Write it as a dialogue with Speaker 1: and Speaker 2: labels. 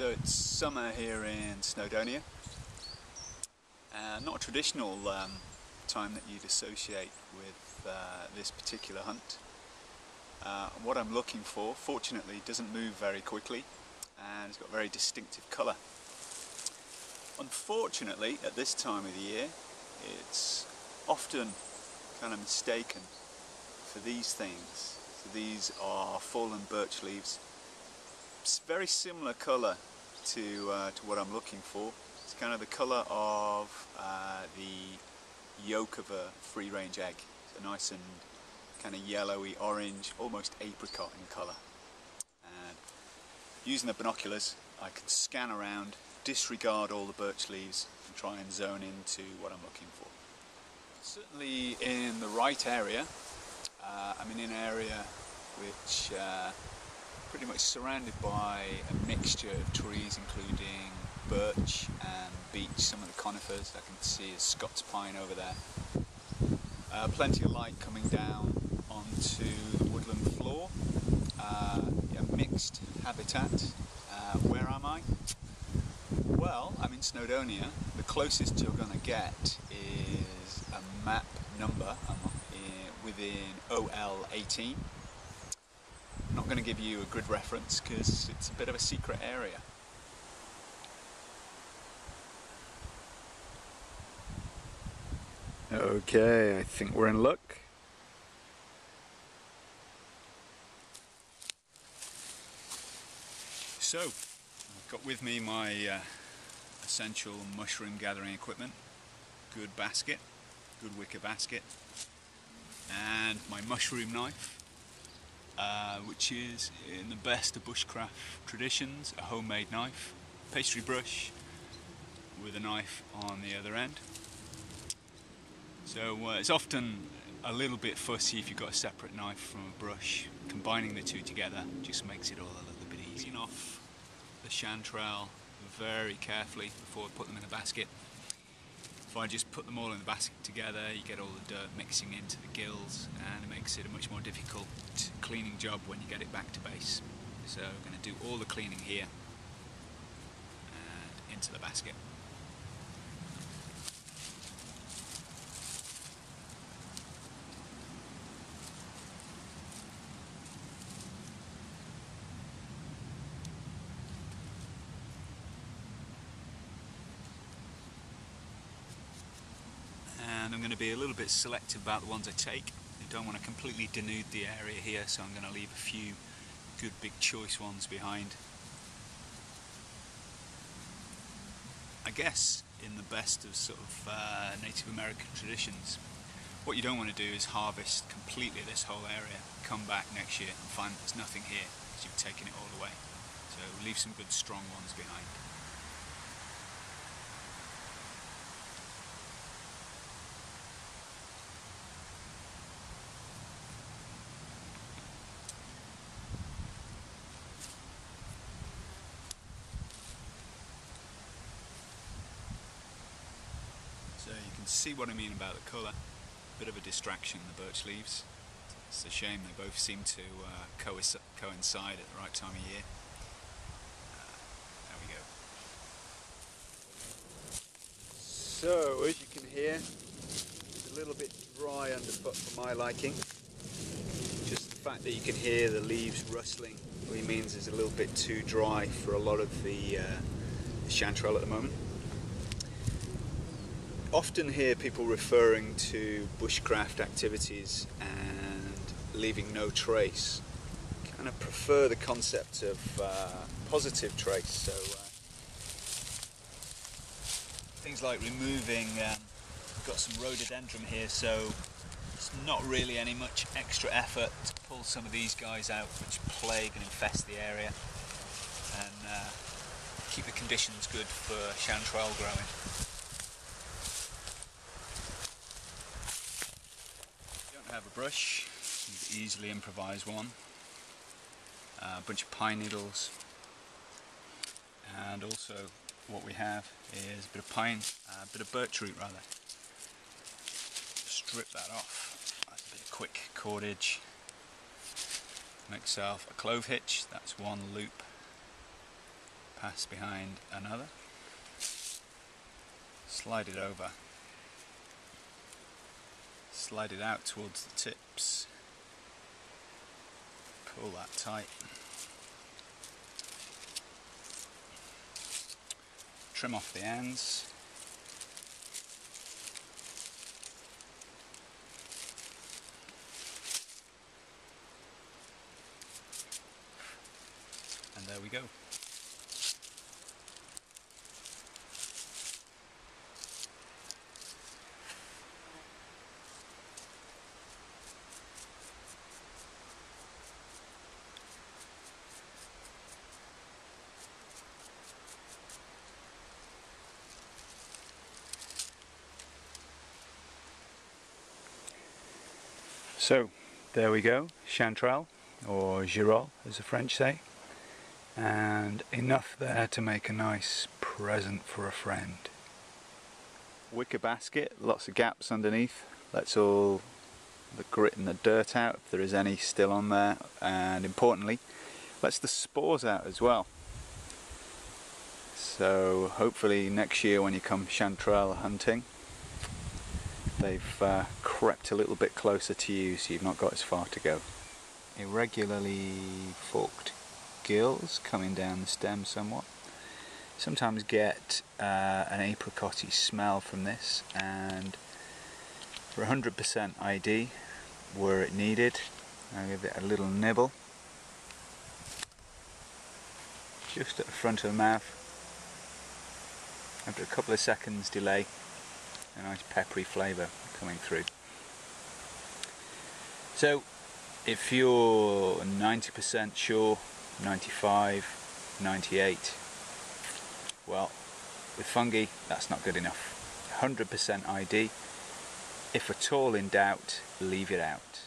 Speaker 1: So it's summer here in Snowdonia. Not a traditional time that you'd associate with this particular hunt. What I'm looking for, fortunately, doesn't move very quickly and it's got very distinctive colour. Unfortunately, at this time of the year, it's often kind of mistaken for these things. So these are fallen birch leaves. It's very similar colour to what I'm looking for. It's kind of the colour of the yolk of a free-range egg. So nice and kind of yellowy orange, almost apricot in colour. And using the binoculars, I can scan around, disregard all the birch leaves and try and zone into what I'm looking for. Certainly in the right area. I'm in an area which pretty much surrounded by a mixture of trees, including birch and beech, some of the conifers. I can see a Scots pine over there. Plenty of light coming down onto the woodland floor. Yeah, mixed habitat. Where am I? Well, I'm in Snowdonia. The closest you're going to get is a map number. I'm within OL18. I'm not going to give you a grid reference because it's a bit of a secret area. Okay, I think we're in luck. So, I've got with me my essential mushroom gathering equipment. Good basket, good wicker basket, and my mushroom knife, which is in the best of bushcraft traditions, a homemade knife, pastry brush with a knife on the other end. So it's often a little bit fussy if you've got a separate knife from a brush. Combining the two together just makes it all a little bit easier. Clean off the chanterelle very carefully before I put them in the basket. If I just put them all in the basket together, you get all the dirt mixing into the gills and it makes it a much more difficult cleaning job when you get it back to base. So I'm going to do all the cleaning here and into the basket. And I'm going to be a little bit selective about the ones I take. I don't want to completely denude the area here, so I'm going to leave a few good big choice ones behind. I guess in the best of sort of Native American traditions, what you don't want to do is harvest completely this whole area, come back next year and find there's nothing here because you've taken it all away. So leave some good strong ones behind. So you can see what I mean about the colour. Bit of a distraction, the birch leaves. It's a shame they both seem to coincide at the right time of year. There we go. So as you can hear, it's a little bit dry underfoot for my liking. Just the fact that you can hear the leaves rustling really means it's a little bit too dry for a lot of the chanterelle at the moment. Often hear people referring to bushcraft activities and leaving no trace. Kind of prefer the concept of positive trace. So things like removing, got some rhododendron here, so it's not really any much extra effort to pull some of these guys out which plague and infest the area and keep the conditions good for chanterelle growing. Have a brush, you can easily improvise one, a bunch of pine needles, and also what we have is a bit of pine, a bit of birch root rather. Strip that off, that's a bit of quick cordage. Make yourself a clove hitch, that's one loop pass behind another. Slide it over. Slide it out towards the tips. Pull that tight. Trim off the ends. And there we go. So there we go, chanterelle, or girole as the French say, and enough there to make a nice present for a friend. Wicker basket, lots of gaps underneath, lets all the grit and the dirt out if there is any still on there, and importantly lets the spores out as well. So hopefully next year when you come chanterelle hunting, they've crept a little bit closer to you, so you've not got as far to go. Irregularly forked gills coming down the stem somewhat. Sometimes get an apricotty smell from this, and for 100% ID, were it needed, I'll give it a little nibble. Just at the front of the mouth. After a couple of seconds delay, a nice peppery flavour coming through. So if you're 90% sure, 95, 98, well, with fungi that's not good enough. 100% ID. If at all in doubt, leave it out.